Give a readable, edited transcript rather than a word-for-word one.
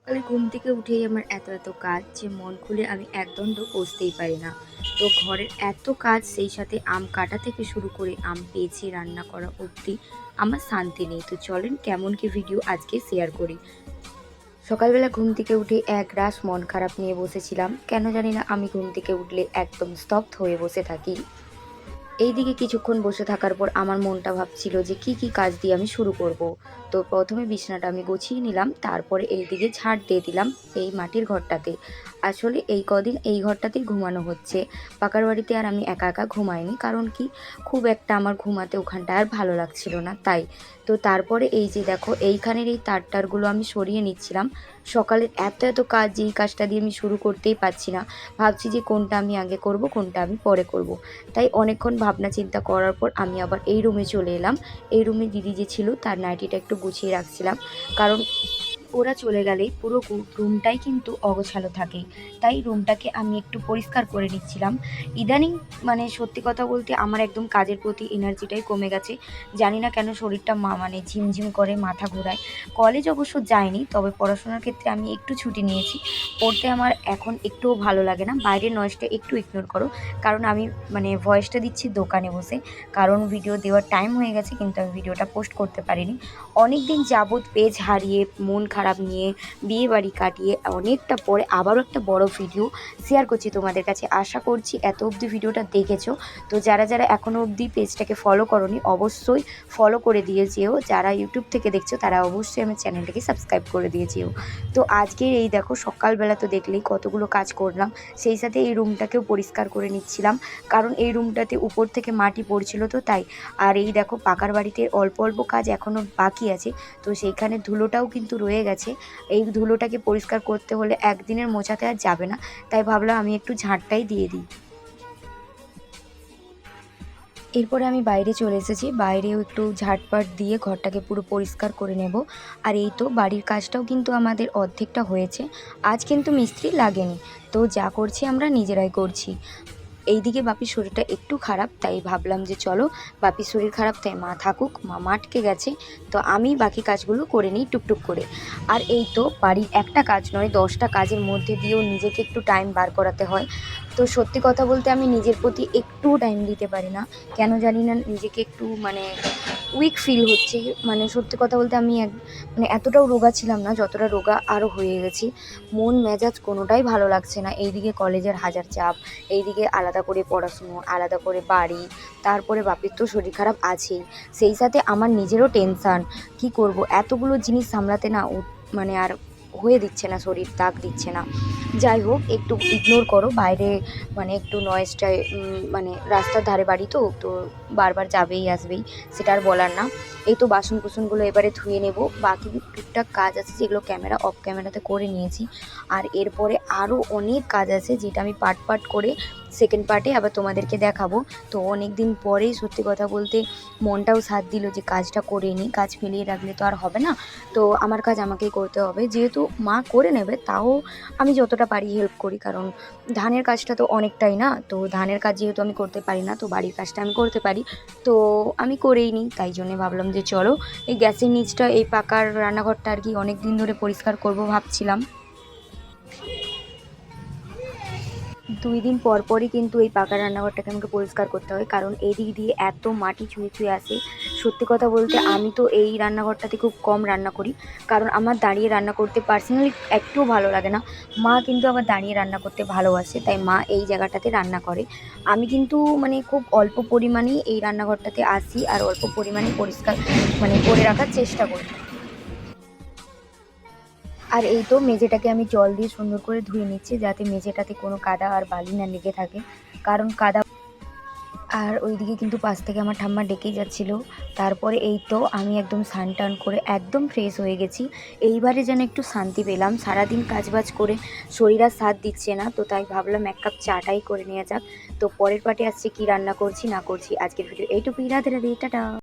সকালে ঘুম থেকে উঠেই আমার এত কাজ যে মন খুলে আমি একদণ্ড বসতেই পারি না। তো ঘরের এত কাজ, সেই সাথে আম কাটা থেকে শুরু করে আম পেঁচে রান্না করা অবধি আমার শান্তি নেই। তো চলেন কেমন কি ভিডিও আজকে শেয়ার করি। সকালবেলা ঘুম থেকে উঠে একরাশ মন খারাপ নিয়ে বসেছিলাম। কেন জানি না আমি ঘুম থেকে উঠলে একদম স্তব্ধ হয়ে বসে থাকি। এইদিকে কিছুক্ষণ বসে থাকার পর আমার মনটা ভাবছিল যে কি কাজ দিয়ে আমি শুরু করব। তো প্রথমে বিছানাটা আমি গুছিয়ে নিলাম, তারপরে এইদিকে ঝাড় দিয়ে দিলাম এই মাটির ঘরটাতে। আসলে এই কদিন এই ঘরটাতেই ঘুমানো হচ্ছে। পাকার বাড়িতে আর আমি একা একা ঘুমাইনি, কারণ কি খুব একটা আমার ঘুমাতে ওখানটা আর ভালো লাগছিল না তাই। তো তারপরে এই যে দেখো এইখানের এই তারটারগুলো আমি সরিয়ে নিচ্ছিলাম। সকালের এত কাজ, যেই কাজটা দিয়ে আমি শুরু করতেই পারছি না। ভাবছি যে কোনটা আমি আগে করব, কোনটা আমি পরে করব। তাই অনেকক্ষণ ভাবনা চিন্তা করার পর আমি আবার এই রুমে চলে এলাম। এই রুমে দিদি যে ছিল তার নাইটিটা একটু গুছিয়ে রাখছিলাম, কারণ ওরা চলে গেলেই পুরো রুমটাই কিন্তু অগোছালো থাকে। তাই রুমটাকে আমি একটু পরিষ্কার করে নিচ্ছিলাম। ইদানিং মানে সত্যি কথা বলতে আমার একদম কাজের প্রতি এনার্জিটাই কমে গেছে। জানি না কেন শরীরটা মানে ঝিমঝিম করে, মাথা ঘোরায়। কলেজ অবশ্য যাইনি, তবে পড়াশোনার ক্ষেত্রে আমি একটু ছুটি নিয়েছি। পড়তে আমার এখন একটুও ভালো লাগে না। বাইরের নয়েজটা একটু ইগনোর করো, কারণ আমি মানে ভয়েসটা দিচ্ছি দোকানে বসে। কারণ ভিডিও দেওয়ার টাইম হয়ে গেছে, কিন্তু আমি ভিডিওটা পোস্ট করতে পারিনি। অনেক দিন যাবৎ পেজ হারিয়ে, মন খারাপ নিয়ে, বিয়ে বাড়ি কাটিয়ে অনেকটা পরে আবারও একটা বড় ভিডিও শেয়ার করছি তোমাদের কাছে। আশা করছি এত অবধি ভিডিওটা দেখেছো। তো যারা এখনও অবধি পেজটাকে ফলো করোনি, অবশ্যই ফলো করে দিয়ে যেও। যারা ইউটিউব থেকে দেখছো তারা অবশ্যই আমার চ্যানেলটাকে সাবস্ক্রাইব করে দিয়ে যেও। তো আজকের এই দেখো সকালবেলা তো দেখলেই কতগুলো কাজ করলাম। সেই সাথে এই রুমটাকেও পরিষ্কার করে নিচ্ছিলাম, কারণ এই রুমটাতে উপর থেকে মাটি পড়ছিল তো তাই। আর এই দেখো পাকার বাড়িতে অল্প কাজ এখনও বাকি আছে। তো সেইখানে ধুলোটাও কিন্তু রয়ে গেছে। এই ধুলোটাকে পরিষ্কার করতে হলে একদিনের মোছাতে আর যাবে না, তাই ভাবলাম আমি একটু ঝাঁটটাই দিয়ে দিই। এরপরে আমি বাইরে চলে এসেছি। বাইরেও একটু ঝাঁটপাট দিয়ে ঘরটাকে পুরো পরিষ্কার করে নেব। আর এই তো বাড়ির কাজটাও কিন্তু আমাদের অর্ধেকটা হয়েছে। আজ কিন্তু মিস্ত্রি লাগেনি। তো যা করছি আমরা নিজেরাই করছি। এইদিকে বাপির শরীরটা একটু খারাপ, তাই ভাবলাম যে চলো, বাপির শরীর খারাপ তাই মা থাকুক, মা আটকে গেছে। তো আমি বাকি কাজগুলো করে নিই টুকটুক করে। আর এই তো বাড়ির একটা কাজ নয়, 10টা কাজের মধ্যে দিয়েও নিজেকে একটু টাইম বার করাতে হয়। তো সত্যি কথা বলতে আমি নিজের প্রতি একটুও টাইম দিতে পারি না। কেন জানি না, নিজেকে একটু মানে উইক ফিল হচ্ছে। মানে সত্যি কথা বলতে আমি মানে এতটাও রোগা ছিলাম না, যতটা রোগা আরও হয়ে গেছি। মন মেজাজ কোনোটাই ভালো লাগছে না। এইদিকে কলেজের হাজার চাপ, এইদিকে আলাদা করে পড়াশুনো, আলাদা করে বাড়ি, তারপরে বাপির তো শরীর খারাপ আছেই। সেই সাথে আমার নিজেরও টেনশান। কি করব, এতগুলো জিনিস সামলাতে না মানে আর হয়ে দিচ্ছে না, শরীর তাক দিচ্ছে না। যাই হোক, একটু ইগনোর করো বাইরে, মানে একটু নয়েজটায় মানে রাস্তার ধারে বাড়ি তো তো বারবার যাবেই আসবেই, সেটা আর বলার না। এই তো বাসন কুসনগুলো এবারে ধুয়ে নেব। বাকি টুকটাক কাজ আছে যেগুলো ক্যামেরা অফ ক্যামেরাতে করে নিয়েছি। আর এরপরে আরও অনেক কাজ আছে, যেটা আমি পার্ট করে সেকেন্ড পার্টে আবার তোমাদেরকে দেখাবো। তো অনেক দিন পরেই সত্যি কথা বলতে মনটাও সাথ দিল যে কাজটা করে নিই। কাজ ফেলিয়ে রাখলে তো আর হবে না। তো আমার কাজ আমাকেই করতে হবে, যেহেতু মা করে নেবে তাও আমি যতটা পারি হেল্প করি, কারণ ধানের কাজটা তো অনেকটাই না। তো ধানের কাজ যেহেতু আমি করতে পারি না, তো বাড়ির কাজটা আমি করতে পারি, তো আমি করেই নিই। তাই জন্যে ভাবলাম যে চলো এই গ্যাসের নিচটা, এই পাকার রান্নাঘরটা আর কি অনেক দিন ধরে পরিষ্কার করব ভাবছিলাম। 2 দিন পরই কিন্তু এই পাকা রান্নাঘরটাকে আমাকে পরিষ্কার করতে হয়, কারণ এই দিক দিয়ে এত মাটি ছুঁয়ে আসে। সত্যি কথা বলতে আমি তো এই রান্নাঘরটাতে খুব কম রান্না করি, কারণ আমার দাঁড়িয়ে রান্না করতে পার্সোনালি একটুও ভালো লাগে না। মা কিন্তু আবার দাঁড়িয়ে রান্না করতে ভালোবাসে, তাই মা এই জায়গাটাতে রান্না করে। আমি কিন্তু মানে খুব অল্প পরিমাণেই এই রান্নাঘরটাতে আসি, আর অল্প পরিমাণে পরিষ্কার মানে করে রাখার চেষ্টা করি। আর এই তো মেঝেটাকে আমি জল দিয়ে সুন্দর করে ধুয়ে নিচ্ছি, যাতে মেঝেটাতে কোনো কাদা আর বালি না লেগে থাকে, কারণ কাদা। আর ওইদিকে কিন্তু পাশ থেকে আমার ঠাম্মা ডেকেই যাচ্ছিল। তারপরে এই তো আমি একদম স্নান টান করে একদম ফ্রেশ হয়ে গেছি। এইবারে যেন একটু শান্তি পেলাম, সারাদিন কাজবাজ করে শরীর আর সাথ দিচ্ছে না। তো তাই ভাবলাম এক কাপ চাটাই করে নেওয়া যাক। তো পরের পার্টে আসছে কি রান্না করছি না করছি। আজকের ভিডিও এইটুকুই। রাধে রাধে, টাটা।